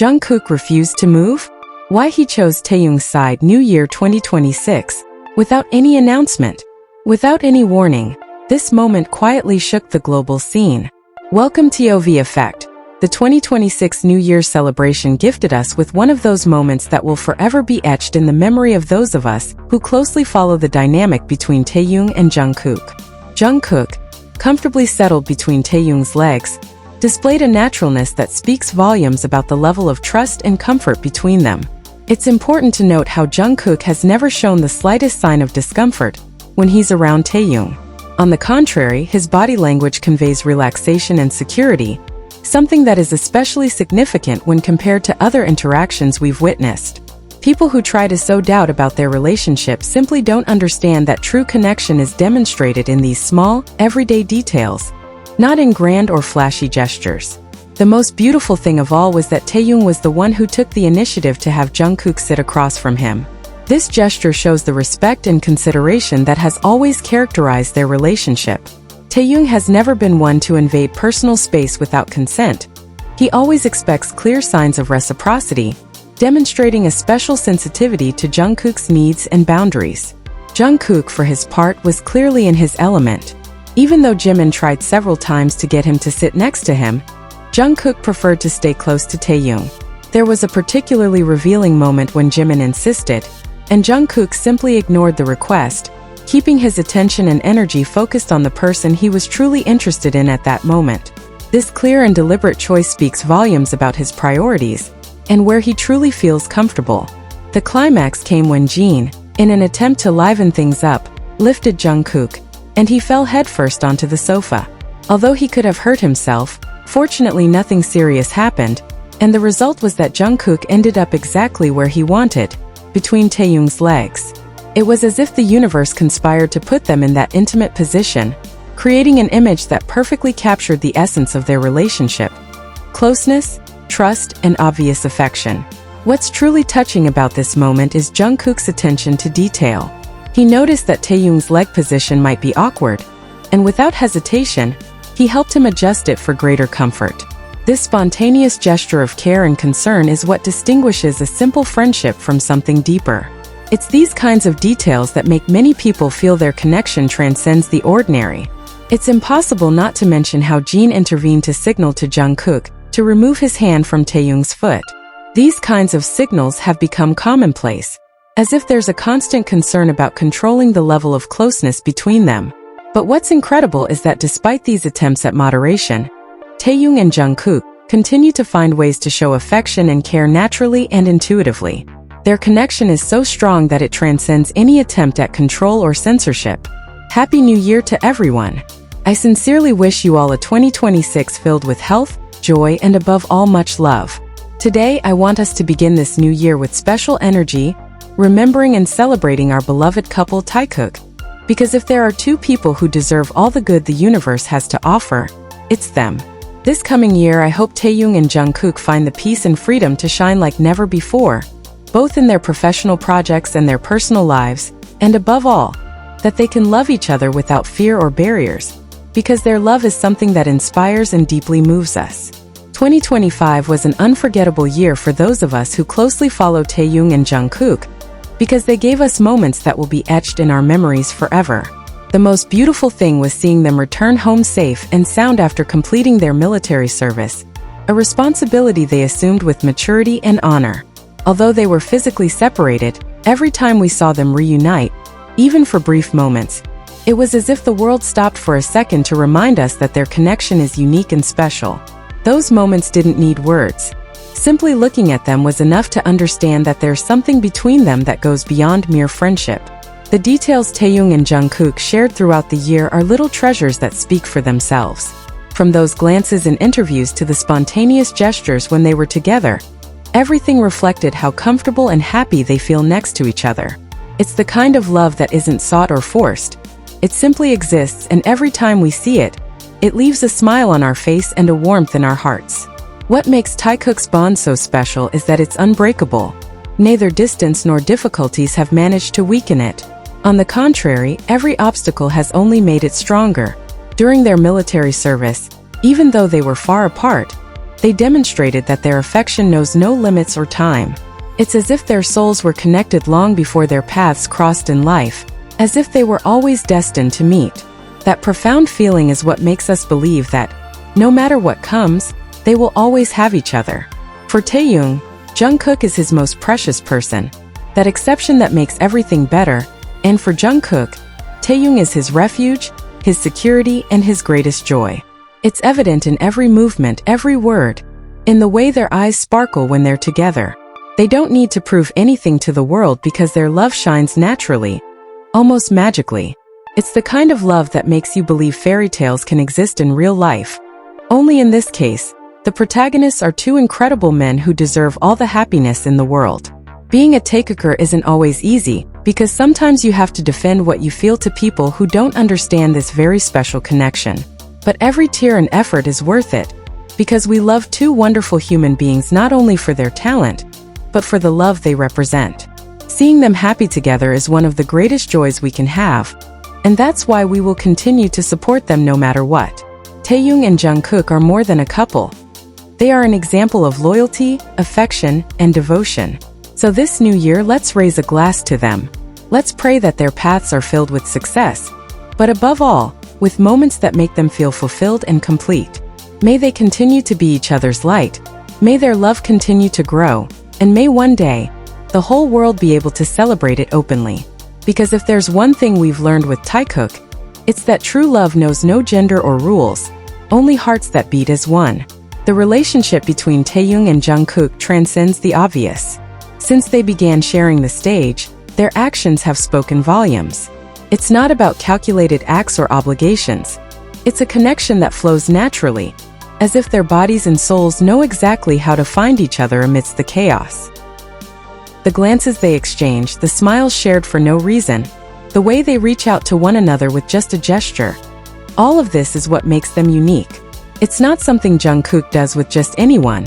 Jungkook refused to move? Why he chose Taehyung's side New Year 2026, without any announcement, without any warning. This moment quietly shook the global scene. Welcome TOV Effect. The 2026 New Year celebration gifted us with one of those moments that will forever be etched in the memory of those of us who closely follow the dynamic between Taehyung and Jungkook. Jungkook, comfortably settled between Taehyung's legs, displayed a naturalness that speaks volumes about the level of trust and comfort between them. It's important to note how Jungkook has never shown the slightest sign of discomfort when he's around Taehyung. On the contrary, his body language conveys relaxation and security, something that is especially significant when compared to other interactions we've witnessed. People who try to sow doubt about their relationship simply don't understand that true connection is demonstrated in these small, everyday details, not in grand or flashy gestures. The most beautiful thing of all was that Taehyung was the one who took the initiative to have Jungkook sit across from him. This gesture shows the respect and consideration that has always characterized their relationship. Taehyung has never been one to invade personal space without consent. He always expects clear signs of reciprocity, demonstrating a special sensitivity to Jungkook's needs and boundaries. Jungkook, for his part, was clearly in his element. Even though Jimin tried several times to get him to sit next to him, Jungkook preferred to stay close to Taehyung. There was a particularly revealing moment when Jimin insisted, and Jungkook simply ignored the request, keeping his attention and energy focused on the person he was truly interested in at that moment. This clear and deliberate choice speaks volumes about his priorities and where he truly feels comfortable. The climax came when Jin, in an attempt to liven things up, lifted Jungkook, and he fell headfirst onto the sofa. Although he could have hurt himself, fortunately nothing serious happened, and the result was that Jungkook ended up exactly where he wanted, between Taehyung's legs. It was as if the universe conspired to put them in that intimate position, creating an image that perfectly captured the essence of their relationship: closeness, trust, and obvious affection. What's truly touching about this moment is Jungkook's attention to detail. He noticed that Taehyung's leg position might be awkward, and without hesitation, he helped him adjust it for greater comfort. This spontaneous gesture of care and concern is what distinguishes a simple friendship from something deeper. It's these kinds of details that make many people feel their connection transcends the ordinary. It's impossible not to mention how Jin intervened to signal to Jungkook to remove his hand from Taehyung's foot. These kinds of signals have become commonplace, as if there's a constant concern about controlling the level of closeness between them. But what's incredible is that despite these attempts at moderation, Taehyung and Jungkook continue to find ways to show affection and care naturally and intuitively. Their connection is so strong that it transcends any attempt at control or censorship. Happy New Year to everyone! I sincerely wish you all a 2026 filled with health, joy, and above all much love. Today, I want us to begin this new year with special energy, remembering and celebrating our beloved couple Taekook. Because if there are two people who deserve all the good the universe has to offer, it's them. This coming year, I hope Taehyung and Jungkook find the peace and freedom to shine like never before, both in their professional projects and their personal lives, and above all, that they can love each other without fear or barriers, because their love is something that inspires and deeply moves us. 2025 was an unforgettable year for those of us who closely follow Taehyung and Jungkook, because they gave us moments that will be etched in our memories forever. The most beautiful thing was seeing them return home safe and sound after completing their military service, a responsibility they assumed with maturity and honor. Although they were physically separated, every time we saw them reunite, even for brief moments, it was as if the world stopped for a second to remind us that their connection is unique and special. Those moments didn't need words. Simply looking at them was enough to understand that there's something between them that goes beyond mere friendship. The details Taehyung and Jungkook shared throughout the year are little treasures that speak for themselves. From those glances in interviews to the spontaneous gestures when they were together, everything reflected how comfortable and happy they feel next to each other. It's the kind of love that isn't sought or forced. It simply exists, and every time we see it, it leaves a smile on our face and a warmth in our hearts. What makes Taekook's bond so special is that it's unbreakable. Neither distance nor difficulties have managed to weaken it. On the contrary, every obstacle has only made it stronger. During their military service, even though they were far apart, they demonstrated that their affection knows no limits or time. It's as if their souls were connected long before their paths crossed in life, as if they were always destined to meet. That profound feeling is what makes us believe that, no matter what comes, they will always have each other. For Taehyung, Jungkook is his most precious person, that exception that makes everything better, and for Jungkook, Taehyung is his refuge, his security, and his greatest joy. It's evident in every movement, every word, in the way their eyes sparkle when they're together. They don't need to prove anything to the world because their love shines naturally, almost magically. It's the kind of love that makes you believe fairy tales can exist in real life. Only in this case, the protagonists are two incredible men who deserve all the happiness in the world. Being a Taekooker isn't always easy, because sometimes you have to defend what you feel to people who don't understand this very special connection. But every tear and effort is worth it, because we love two wonderful human beings not only for their talent, but for the love they represent. Seeing them happy together is one of the greatest joys we can have, and that's why we will continue to support them no matter what. Taehyung and Jungkook are more than a couple. They are an example of loyalty, affection, and devotion. So this new year, let's raise a glass to them. Let's pray that their paths are filled with success, but above all, with moments that make them feel fulfilled and complete. May they continue to be each other's light, may their love continue to grow, and may one day, the whole world be able to celebrate it openly. Because if there's one thing we've learned with Taekook, it's that true love knows no gender or rules, only hearts that beat as one. The relationship between Taehyung and Jungkook transcends the obvious. Since they began sharing the stage, their actions have spoken volumes. It's not about calculated acts or obligations. It's a connection that flows naturally, as if their bodies and souls know exactly how to find each other amidst the chaos. The glances they exchange, the smiles shared for no reason, the way they reach out to one another with just a gesture. All of this is what makes them unique. It's not something Jungkook does with just anyone,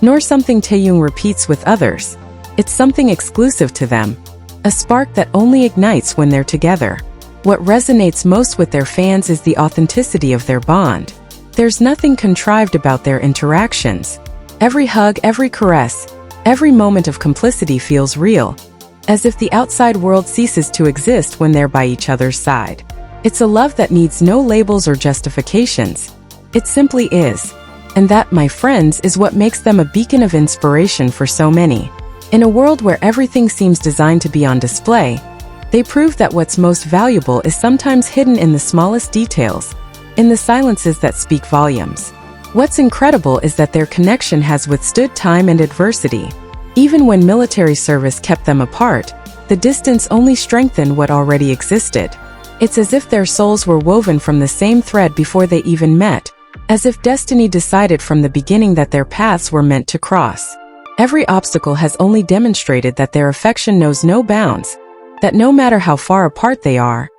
nor something Taehyung repeats with others. It's something exclusive to them, a spark that only ignites when they're together. What resonates most with their fans is the authenticity of their bond. There's nothing contrived about their interactions. Every hug, every caress, every moment of complicity feels real, as if the outside world ceases to exist when they're by each other's side. It's a love that needs no labels or justifications. It simply is. And that, my friends, is what makes them a beacon of inspiration for so many. In a world where everything seems designed to be on display, they prove that what's most valuable is sometimes hidden in the smallest details, in the silences that speak volumes. What's incredible is that their connection has withstood time and adversity. Even when military service kept them apart, the distance only strengthened what already existed. It's as if their souls were woven from the same thread before they even met, as if destiny decided from the beginning that their paths were meant to cross. Every obstacle has only demonstrated that their affection knows no bounds, that no matter how far apart they are,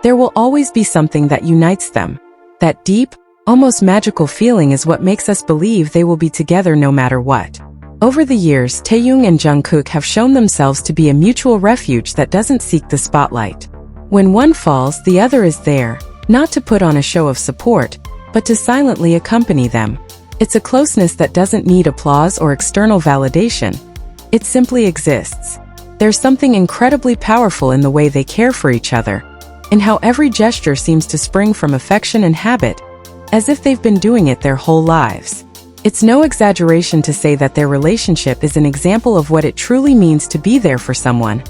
there will always be something that unites them. That deep, almost magical feeling is what makes us believe they will be together no matter what. Over the years, Taehyung and Jungkook have shown themselves to be a mutual refuge that doesn't seek the spotlight. When one falls, the other is there, not to put on a show of support, but to silently accompany them. It's a closeness that doesn't need applause or external validation. It simply exists. There's something incredibly powerful in the way they care for each other, in how every gesture seems to spring from affection and habit, as if they've been doing it their whole lives. It's no exaggeration to say that their relationship is an example of what it truly means to be there for someone,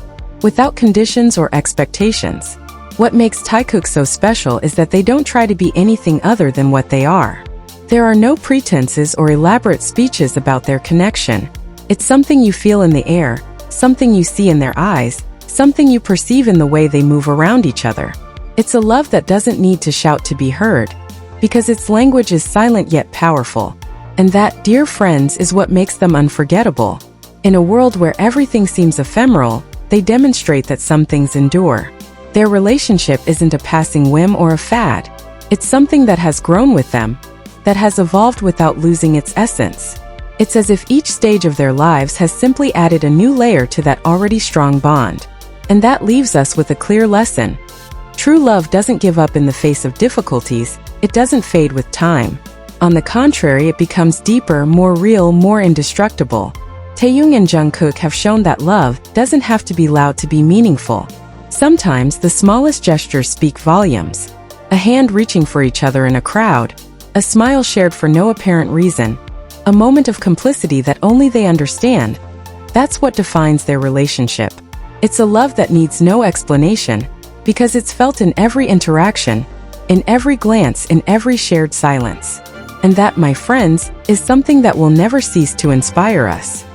without conditions or expectations. What makes Taekook so special is that they don't try to be anything other than what they are. There are no pretenses or elaborate speeches about their connection. It's something you feel in the air, something you see in their eyes, something you perceive in the way they move around each other. It's a love that doesn't need to shout to be heard, because its language is silent yet powerful. And that, dear friends, is what makes them unforgettable. In a world where everything seems ephemeral, they demonstrate that some things endure. Their relationship isn't a passing whim or a fad. It's something that has grown with them, that has evolved without losing its essence. It's as if each stage of their lives has simply added a new layer to that already strong bond. And that leaves us with a clear lesson. True love doesn't give up in the face of difficulties, it doesn't fade with time. On the contrary, it becomes deeper, more real, more indestructible. Taehyung and Jungkook have shown that love doesn't have to be loud to be meaningful. Sometimes the smallest gestures speak volumes. A hand reaching for each other in a crowd, a smile shared for no apparent reason, a moment of complicity that only they understand. That's what defines their relationship. It's a love that needs no explanation, because it's felt in every interaction, in every glance, in every shared silence. And that, my friends, is something that will never cease to inspire us.